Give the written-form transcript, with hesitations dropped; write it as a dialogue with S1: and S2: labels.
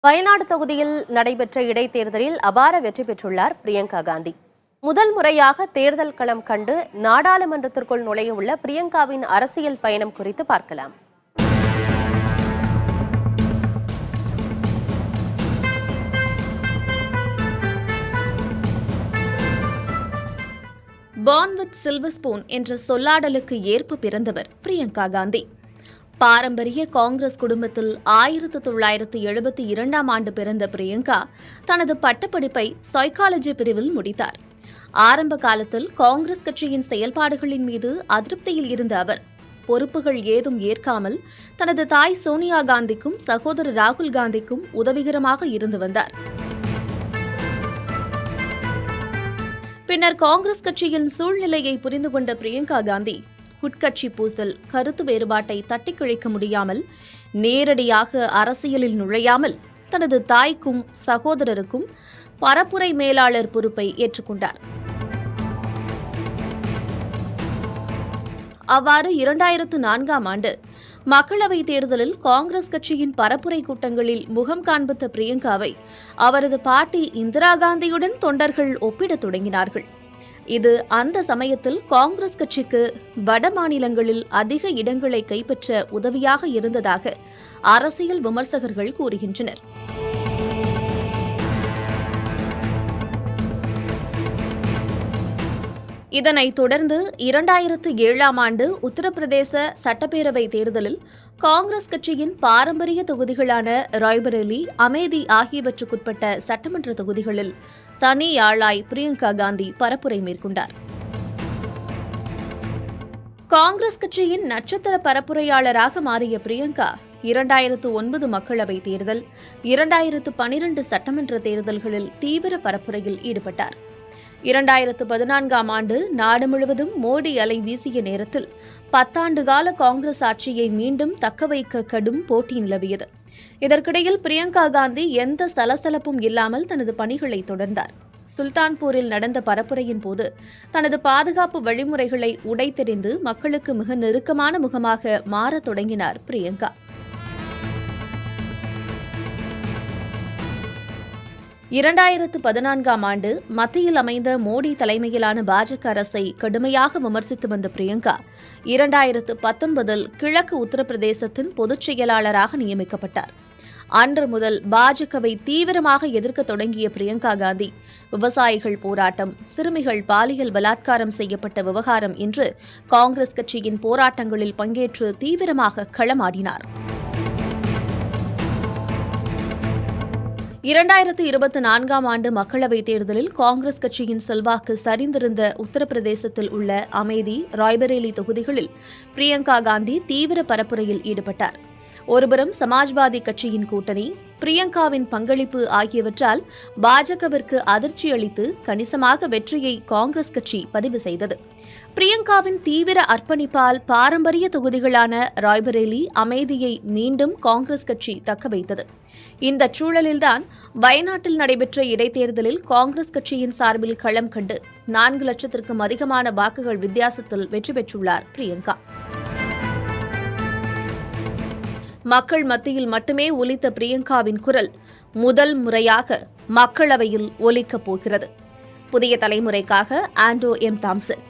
S1: வயநாடு தொகுதியில் நடைபெற்ற இடைத்தேர்தலில் அபார வெற்றி பெற்றுள்ளார் பிரியங்கா காந்தி. முதல் முறையாக தேர்தல் களம் கண்டு நாடாளுமன்றத்திற்குள் நுழைய உள்ள பிரியங்காவின் அரசியல் பயணம் குறித்து பார்க்கலாம்.
S2: பார்ன் வித் சில்வர் ஸ்பூன் என்ற சொல்லாடலுக்கு ஏற்ப பிறந்தவர் பிரியங்கா காந்தி. பாரம்பரிய காங்கிரஸ் குடும்பத்தில் 1972ஆம் ஆண்டு பிறந்த பிரியங்கா தனது பட்டப்படிப்பை சைக்காலஜி பிரிவில் முடித்தார். ஆரம்ப காலத்தில் காங்கிரஸ் கட்சியின் செயல்பாடுகளின் மீது அதிருப்தியில் இருந்த அவர் பொறுப்புகள் ஏதும் ஏற்காமல் தனது தாய் சோனியா காந்திக்கும் சகோதரர் ராகுல் காந்திக்கும் உதவிகரமாக இருந்து வந்தார். பின்னர் காங்கிரஸ் கட்சியின் சூழ்நிலையை புரிந்து கொண்ட பிரியங்கா காந்தி உட்கட்சி பூசல், கருத்து வேறுபாட்டை தட்டிக் கழிக்க முடியாமல் நேரடியாக அரசியலில் நுழையாமல் தனது தாய்க்கும் சகோதரருக்கும் பரப்புரை மேலாளர் பொறுப்பை ஏற்றுக்கொண்டார். அவ்வாறு 2004ஆம் ஆண்டு மக்களவைத் தேர்தலில் காங்கிரஸ் கட்சியின் பரப்புரை கூட்டங்களில் முகம் காண்பித்த பிரியங்காவை அவரது பாட்டி இந்திரா காந்தியுடன் தொண்டர்கள் ஒப்பிடத் தொடங்கினார்கள். இது அந்த சமயத்தில் காங்கிரஸ் கட்சிக்கு வட மாநிலங்களில் அதிக இடங்களை கைப்பற்ற உதவியாக இருந்ததாக அரசியல் விமர்சகர்கள் கூறுகின்றனர். இதனைத் தொடர்ந்து 2007ஆம் ஆண்டு உத்தரப்பிரதேச சட்டப்பேரவை தேர்தலில் காங்கிரஸ் கட்சியின் பாரம்பரிய தொகுதிகளான ராய்பரேலி, அமேதி ஆகியவற்றுக்குட்பட்ட சட்டமன்ற தொகுதிகளில் தனி ஆளாய் பிரியங்கா காந்தி பரப்புரை மேற்கொண்டார். காங்கிரஸ் கட்சியின் நட்சத்திர பரப்புரையாளராக மாறிய பிரியங்கா 2009 மக்களவைத் தேர்தல், 2012 சட்டமன்ற தேர்தல்களில் தீவிர பரப்புரையில் ஈடுபட்டார். 2014ஆம் ஆண்டு நாடு முழுவதும் மோடி அலை வீசிய நேரத்தில் 10 ஆண்டு கால காங்கிரஸ் ஆட்சியை மீண்டும் தக்கவைக்க கடும் போட்டி நிலவியது. இதற்கிடையில் பிரியங்கா காந்தி எந்த சலசலப்பும் இல்லாமல் தனது பணிகளை தொடர்ந்தார். சுல்தான்பூரில் நடந்த பரப்புரையின் போது தனது பாதுகாப்பு வழிமுறைகளை உடைத்தெறிந்து மக்களுக்கு மிக நெருக்கமான முகமாக மாறத் தொடங்கினார் பிரியங்கா. 2014ஆம் ஆண்டு மத்தியில் அமைந்த மோடி தலைமையிலான பாஜக அரசை கடுமையாக விமர்சித்து வந்த பிரியங்கா 2019இல் கிழக்கு உத்தரப்பிரதேசத்தின் பொதுச் செயலாளராக நியமிக்கப்பட்டார். அன்று முதல் பாஜகவை தீவிரமாக எதிர்க்க தொடங்கிய பிரியங்கா காந்தி விவசாயிகள் போராட்டம், சிறுமிகள் பாலியல் பலாத்காரம் செய்யப்பட்ட விவகாரம் என்று காங்கிரஸ் கட்சியின் போராட்டங்களில் பங்கேற்று தீவிரமாக களமாடினார். 2024ஆம் ஆண்டு மக்களவைத் தேர்தலில் காங்கிரஸ் கட்சியின் செல்வாக்கு சரிந்திருந்த உத்தரப்பிரதேசத்தில் உள்ள அமேதி, ராய்பரேலி தொகுதிகளில் பிரியங்கா காந்தி தீவிர பரப்புரையில் ஈடுபட்டார். ஒருபுறம் சமாஜ்வாதி கட்சியின் கூட்டணி, பிரியங்காவின் பங்களிப்பு ஆகியவற்றால் பாஜகவிற்கு அதிர்ச்சி அளித்து கணிசமாக வெற்றியை காங்கிரஸ் கட்சி பதிவு செய்தது. பிரியங்காவின் தீவிர அர்ப்பணிப்பால் பாரம்பரிய தொகுதிகளான ராய்பரேலி, அமேதியை மீண்டும் காங்கிரஸ் கட்சி தக்கவைத்தது. இந்த சூழலில்தான் வயநாட்டில் நடைபெற்ற இடைத்தேர்தலில் காங்கிரஸ் கட்சியின் சார்பில் களம் கண்டு 4 லட்சத்திற்கும் அதிகமான வாக்குகள் வித்தியாசத்தில் வெற்றி பெற்றுள்ளார் பிரியங்கா. மக்கள் மத்தியில் மட்டுமே ஒலித்த பிரியங்காவின் குரல் முதல் முறையாக மக்களவையில் ஒலிக்கப் போகிறது. புதிய தலைமுறைக்காக ஆண்டோ எம் தாம்சன்.